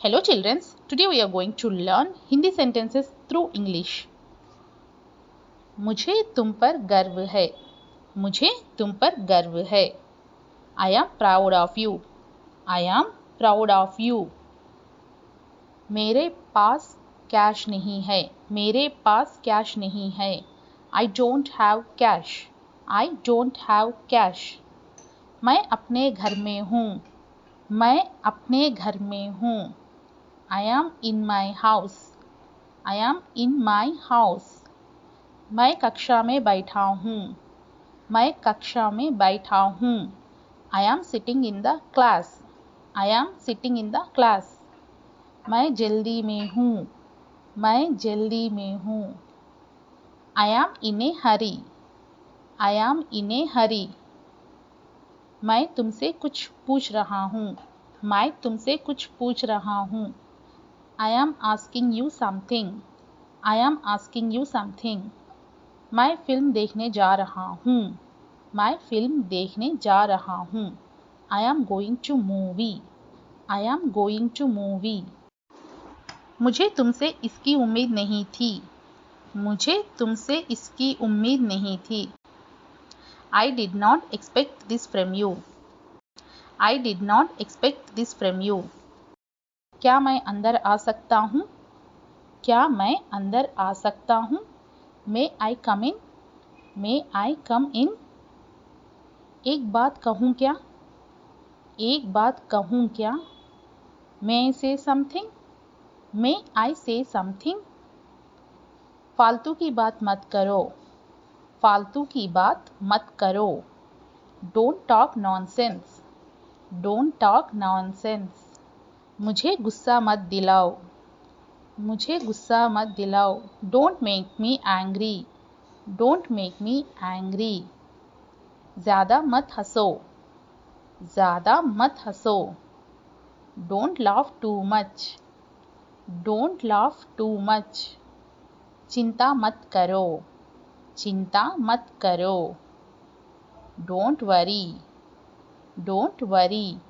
Hello children, today we are going to learn Hindi sentences through English. मुझे तुम पर गर्व है. मुझे तुम पर गर्व है. I am proud of you. I am proud of you. मेरे पास कैश नहीं है. मेरे पास कैश नहीं है. I don't have cash. I don't have cash. मैं अपने घर में हूँ. मैं अपने घर में हूँ. I am in my house. I am in my house. मैं कक्षा में बैठा हूँ. मैं कक्षा में बैठा हूँ. I am sitting in the class. I am sitting in the class. मैं जल्दी में हूँ. मैं जल्दी में हूँ. I am in a hurry. I am in a hurry. मैं तुमसे कुछ पूछ रहा हूँ. मैं तुमसे कुछ पूछ रहा हूँ. I am asking you something. I am asking you something. मैं फिल्म देखने जा रहा हूँ. मैं फिल्म देखने जा रहा हूँ. I am going to movie. I am going to movie. मुझे तुमसे इसकी उम्मीद नहीं थी. मुझे तुमसे इसकी उम्मीद नहीं थी. I did not expect this from you. I did not expect this from you. क्या मैं अंदर आ सकता हूँ? क्या मैं अंदर आ सकता हूँ? May I come in? May I come in? एक बात कहूँ क्या? एक बात कहूँ क्या? May I say something? May I say something? फालतू की बात मत करो. फालतू की बात मत करो. Don't talk nonsense. Don't talk nonsense. मुझे गुस्सा मत दिलाओ. मुझे गुस्सा मत दिलाओ. Don't make me angry. Don't make me angry. ज़्यादा मत हंसो. ज़्यादा मत हंसो. Don't laugh too much. Don't laugh too much. चिंता मत करो. चिंता मत करो. Don't worry. Don't worry.